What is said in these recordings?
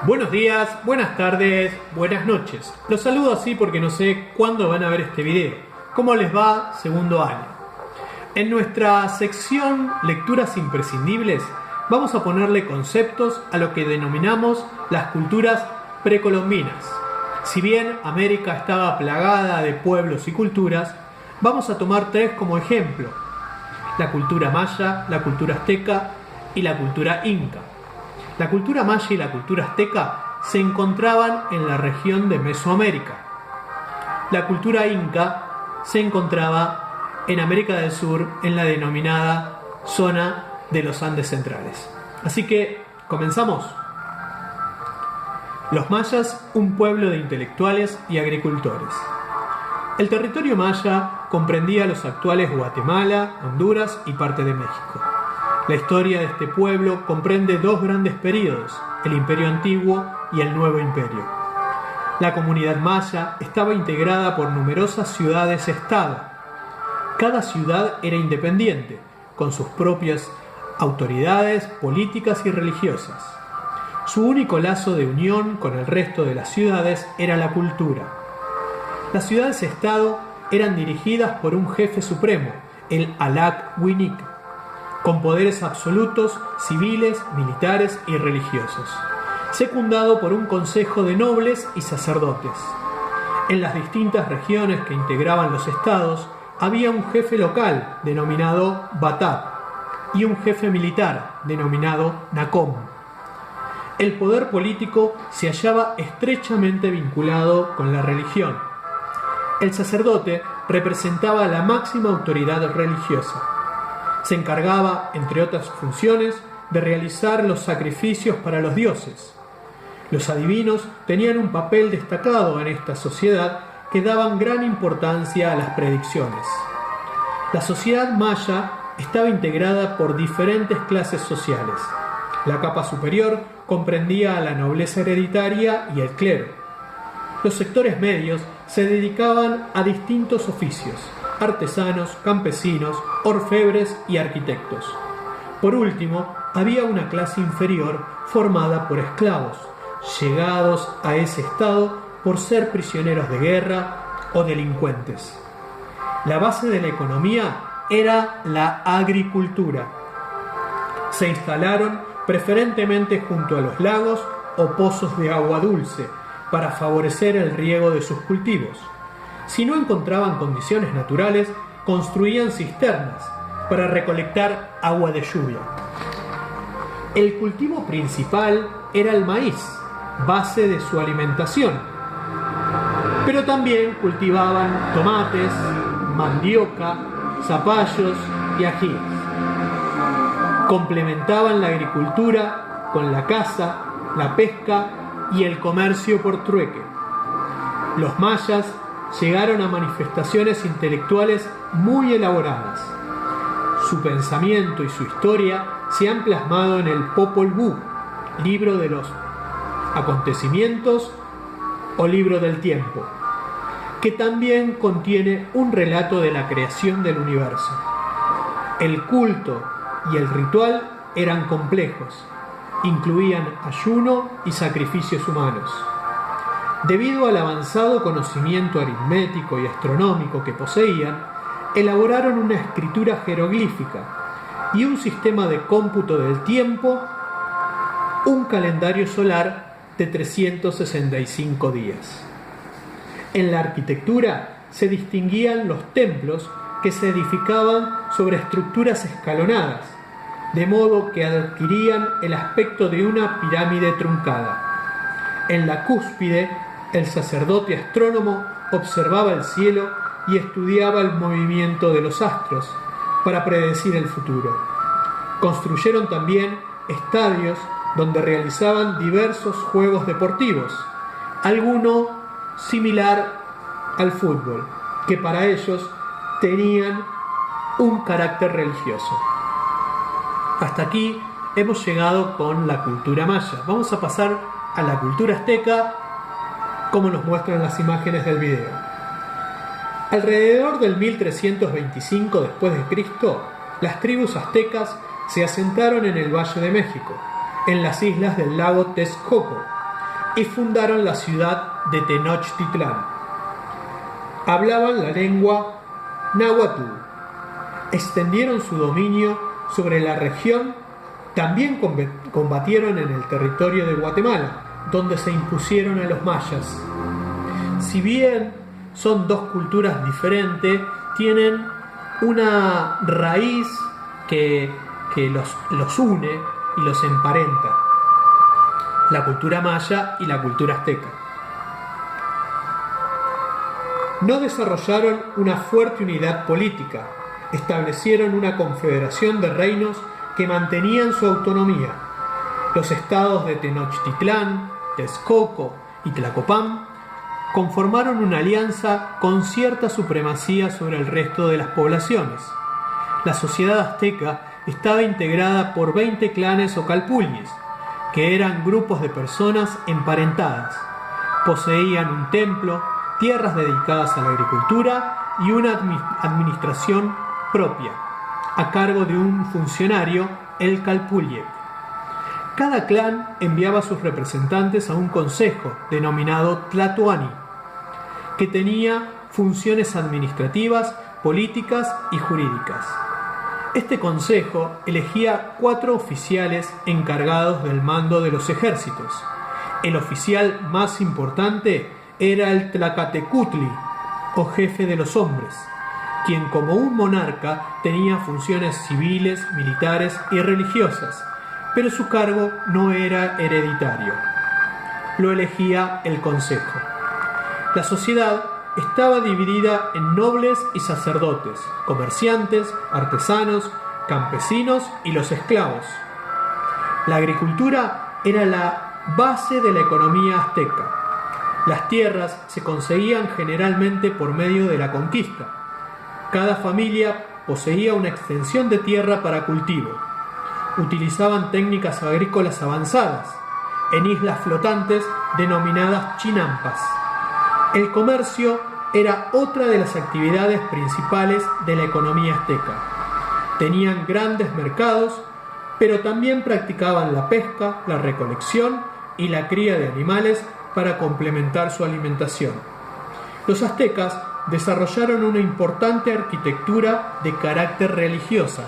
Buenos días, buenas tardes, buenas noches. Los saludo así porque no sé cuándo van a ver este video. ¿Cómo les va? Segundo año. En nuestra sección Lecturas imprescindibles vamos a ponerle conceptos a lo que denominamos las culturas precolombinas. Si bien América estaba plagada de pueblos y culturas, vamos a tomar tres como ejemplo: la cultura maya, la cultura azteca y la cultura inca. La cultura maya y la cultura azteca se encontraban en la región de Mesoamérica. La cultura inca se encontraba en América del Sur, en la denominada zona de los Andes centrales. Así que, ¿comenzamos? Los mayas, un pueblo de intelectuales y agricultores. El territorio maya comprendía los actuales Guatemala, Honduras y parte de México. La historia de este pueblo comprende dos grandes períodos, el Imperio Antiguo y el Nuevo Imperio. La comunidad maya estaba integrada por numerosas ciudades-estado. Cada ciudad era independiente, con sus propias autoridades políticas y religiosas. Su único lazo de unión con el resto de las ciudades era la cultura. Las ciudades-estado eran dirigidas por un jefe supremo, el Alak Winik, con poderes absolutos, civiles, militares y religiosos, secundado por un consejo de nobles y sacerdotes. En las distintas regiones que integraban los estados, había un jefe local, denominado Batab, y un jefe militar, denominado Nakom. El poder político se hallaba estrechamente vinculado con la religión. El sacerdote representaba la máxima autoridad religiosa. Se encargaba, entre otras funciones, de realizar los sacrificios para los dioses. Los adivinos tenían un papel destacado en esta sociedad que daban gran importancia a las predicciones. La sociedad maya estaba integrada por diferentes clases sociales. La capa superior comprendía a la nobleza hereditaria y el clero. Los sectores medios se dedicaban a distintos oficios: artesanos, campesinos, orfebres y arquitectos. Por último, había una clase inferior formada por esclavos, llegados a ese estado por ser prisioneros de guerra o delincuentes. La base de la economía era la agricultura. Se instalaron preferentemente junto a los lagos o pozos de agua dulce para favorecer el riego de sus cultivos. Si no encontraban condiciones naturales, construían cisternas para recolectar agua de lluvia. El cultivo principal era el maíz, base de su alimentación, pero también cultivaban tomates, mandioca, zapallos y ajíes. Complementaban la agricultura con la caza, la pesca y el comercio por trueque. Los mayas llegaron a manifestaciones intelectuales muy elaboradas. Su pensamiento y su historia se han plasmado en el Popol Vuh, libro de los acontecimientos o libro del tiempo, que también contiene un relato de la creación del universo. El culto y el ritual eran complejos, incluían ayuno y sacrificios humanos. Debido al avanzado conocimiento aritmético y astronómico que poseían, elaboraron una escritura jeroglífica y un sistema de cómputo del tiempo, un calendario solar de 365 días. En la arquitectura se distinguían los templos que se edificaban sobre estructuras escalonadas, de modo que adquirían el aspecto de una pirámide truncada. En la cúspide, el sacerdote astrónomo observaba el cielo y estudiaba el movimiento de los astros para predecir el futuro. Construyeron también estadios donde realizaban diversos juegos deportivos, alguno similar al fútbol, que para ellos tenían un carácter religioso. Hasta aquí hemos llegado con la cultura maya. Vamos a pasar a la cultura azteca, como nos muestran las imágenes del video. Alrededor del 1325 después de Cristo, las tribus aztecas se asentaron en el Valle de México, en las islas del lago Texcoco, y fundaron la ciudad de Tenochtitlán. Hablaban la lengua náhuatl, extendieron su dominio sobre la región, también combatieron en el territorio de Guatemala, donde se impusieron a los mayas. Si bien son dos culturas diferentes, tienen una raíz que los une y los emparenta: la cultura maya y la cultura azteca. No desarrollaron una fuerte unidad política, establecieron una confederación de reinos que mantenían su autonomía. Los estados de Tenochtitlán, Texcoco y Tlacopan conformaron una alianza con cierta supremacía sobre el resto de las poblaciones. La sociedad azteca estaba integrada por 20 clanes o calpullis, que eran grupos de personas emparentadas. Poseían un templo, tierras dedicadas a la agricultura y una administración propia, a cargo de un funcionario, el calpulli. Cada clan enviaba a sus representantes a un consejo denominado Tlatoani, que tenía funciones administrativas, políticas y jurídicas. Este consejo elegía 4 oficiales encargados del mando de los ejércitos. El oficial más importante era el Tlacatecutli, o jefe de los hombres, quien como un monarca tenía funciones civiles, militares y religiosas, pero su cargo no era hereditario. Lo elegía el consejo. La sociedad estaba dividida en nobles y sacerdotes, comerciantes, artesanos, campesinos y los esclavos. La agricultura era la base de la economía azteca. Las tierras se conseguían generalmente por medio de la conquista. Cada familia poseía una extensión de tierra para cultivo. Utilizaban técnicas agrícolas avanzadas en islas flotantes denominadas chinampas. El comercio era otra de las actividades principales de la economía azteca. Tenían grandes mercados, pero también practicaban la pesca, la recolección y la cría de animales para complementar su alimentación. Los aztecas desarrollaron una importante arquitectura de carácter religiosa.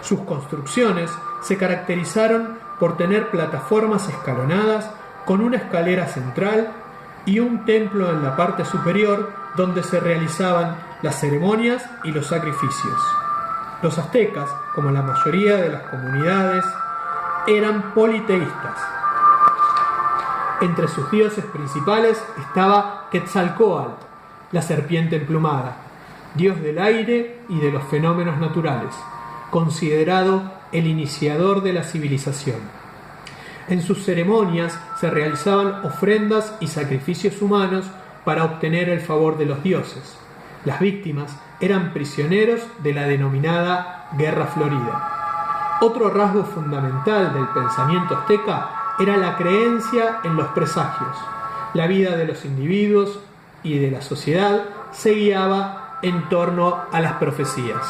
Sus construcciones se caracterizaron por tener plataformas escalonadas con una escalera central y un templo en la parte superior donde se realizaban las ceremonias y los sacrificios. Los aztecas, como la mayoría de las comunidades, eran politeístas. Entre sus dioses principales estaba Quetzalcóatl, la serpiente emplumada, dios del aire y de los fenómenos naturales, considerado el iniciador de la civilización. En sus ceremonias se realizaban ofrendas y sacrificios humanos para obtener el favor de los dioses. Las víctimas eran prisioneros de la denominada Guerra Florida. Otro rasgo fundamental del pensamiento azteca era la creencia en los presagios. La vida de los individuos y de la sociedad se guiaba en torno a las profecías.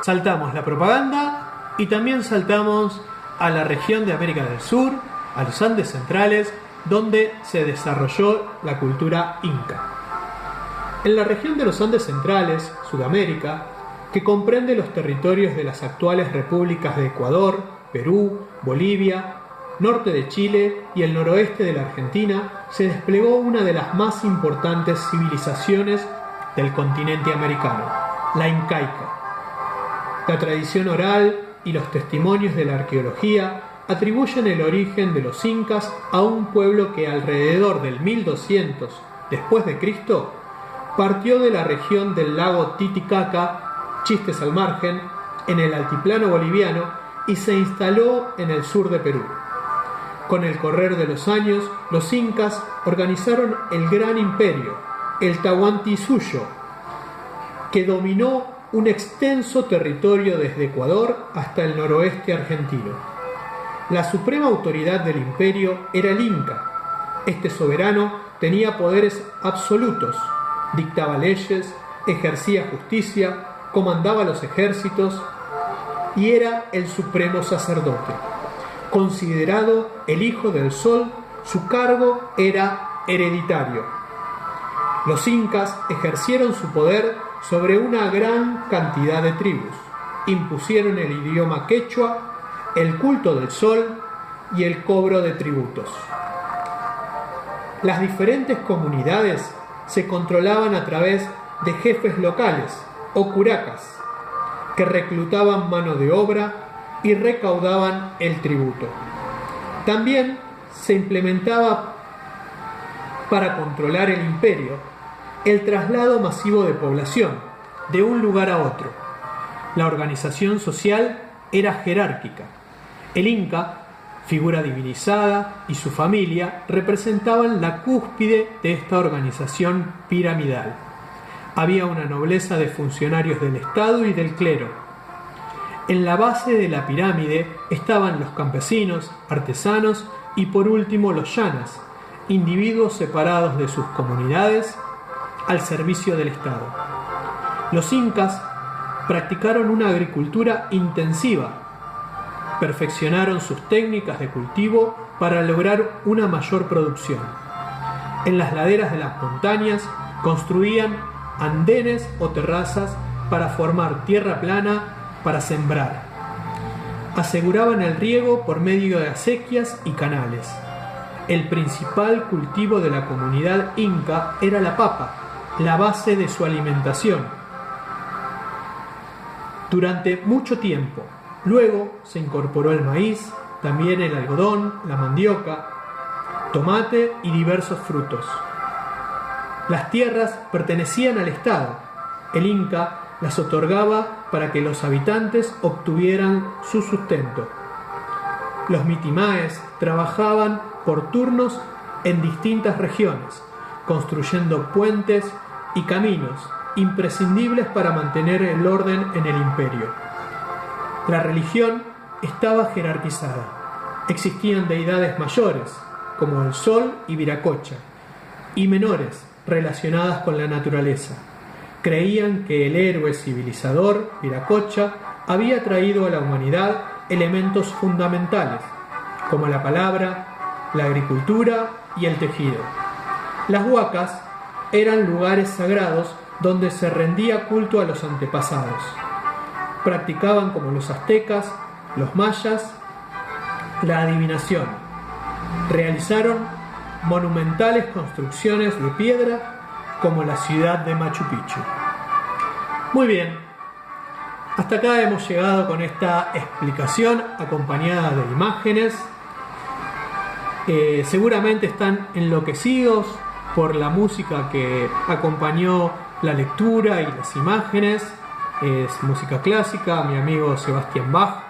Saltamos la propaganda y también saltamos a la región de América del Sur, a los Andes centrales, donde se desarrolló la cultura inca. En la región de los Andes centrales, Sudamérica, que comprende los territorios de las actuales repúblicas de Ecuador, Perú, Bolivia, norte de Chile y el noroeste de la Argentina, se desplegó una de las más importantes civilizaciones del continente americano, la incaica. La tradición oral y los testimonios de la arqueología atribuyen el origen de los incas a un pueblo que alrededor del 1200 después de Cristo partió de la región del lago Titicaca, chistes al margen, en el altiplano boliviano y se instaló en el sur de Perú. Con el correr de los años, los incas organizaron el gran imperio, el Tahuantinsuyo, que dominó un extenso territorio desde Ecuador hasta el noroeste argentino. La suprema autoridad del imperio era el Inca. Este soberano tenía poderes absolutos, dictaba leyes, ejercía justicia, comandaba los ejércitos y era el supremo sacerdote. Considerado el hijo del sol, su cargo era hereditario. Los incas ejercieron su poder sobre una gran cantidad de tribus. Impusieron el idioma quechua, el culto del sol y el cobro de tributos. Las diferentes comunidades se controlaban a través de jefes locales o curacas, que reclutaban mano de obra y recaudaban el tributo. También se implementaba para controlar el imperio el traslado masivo de población de un lugar a otro. La organización social era jerárquica. El inca, figura divinizada, y su familia representaban la cúspide de esta organización piramidal. Había una nobleza de funcionarios del Estado y del clero. En la base de la pirámide estaban los campesinos, artesanos y por último los llanas, individuos separados de sus comunidades al servicio del Estado. Los incas practicaron una agricultura intensiva, perfeccionaron sus técnicas de cultivo para lograr una mayor producción. En las laderas de las montañas construían andenes o terrazas para formar tierra plana para sembrar. Aseguraban el riego por medio de acequias y canales. El principal cultivo de la comunidad inca era la papa, la base de su alimentación, durante mucho tiempo. Luego se incorporó el maíz, también el algodón, la mandioca, tomate y diversos frutos. Las tierras pertenecían al Estado. El Inca las otorgaba para que los habitantes obtuvieran su sustento. Los mitimaes trabajaban por turnos en distintas regiones, construyendo puentes y caminos imprescindibles para mantener el orden en el imperio. La religión estaba jerarquizada. Existían deidades mayores, como el sol y Viracocha, y menores, relacionadas con la naturaleza. Creían que el héroe civilizador, Viracocha, había traído a la humanidad elementos fundamentales, como la palabra, la agricultura y el tejido. Las huacas eran lugares sagrados donde se rendía culto a los antepasados. Practicaban, como los aztecas, los mayas, la adivinación. Realizaron monumentales construcciones de piedra, como la ciudad de Machu Picchu. Muy bien, hasta acá hemos llegado con esta explicación acompañada de imágenes. Seguramente están enloquecidos por la música que acompañó la lectura y las imágenes. Es música clásica, mi amigo Sebastián Bach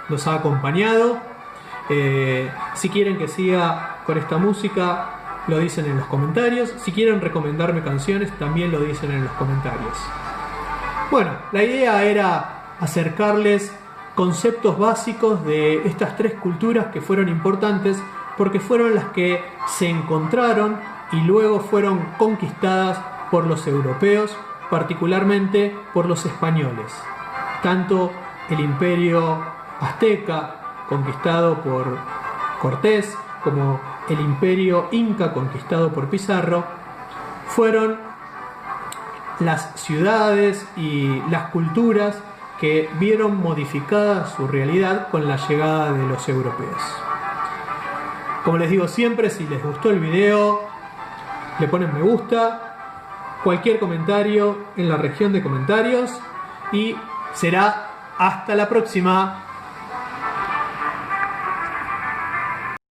nos ha acompañado. Si quieren que siga con esta música, lo dicen en los comentarios. Si quieren recomendarme canciones, también lo dicen en los comentarios. Bueno, la idea era acercarles conceptos básicos de estas tres culturas que fueron importantes porque fueron las que se encontraron y luego fueron conquistadas por los europeos, particularmente por los españoles. Tanto el imperio azteca, conquistado por Cortés, como el imperio inca, conquistado por Pizarro, fueron las ciudades y las culturas que vieron modificada su realidad con la llegada de los europeos. Como les digo siempre, si les gustó el video, le ponen me gusta, cualquier comentario en la región de comentarios, y será hasta la próxima.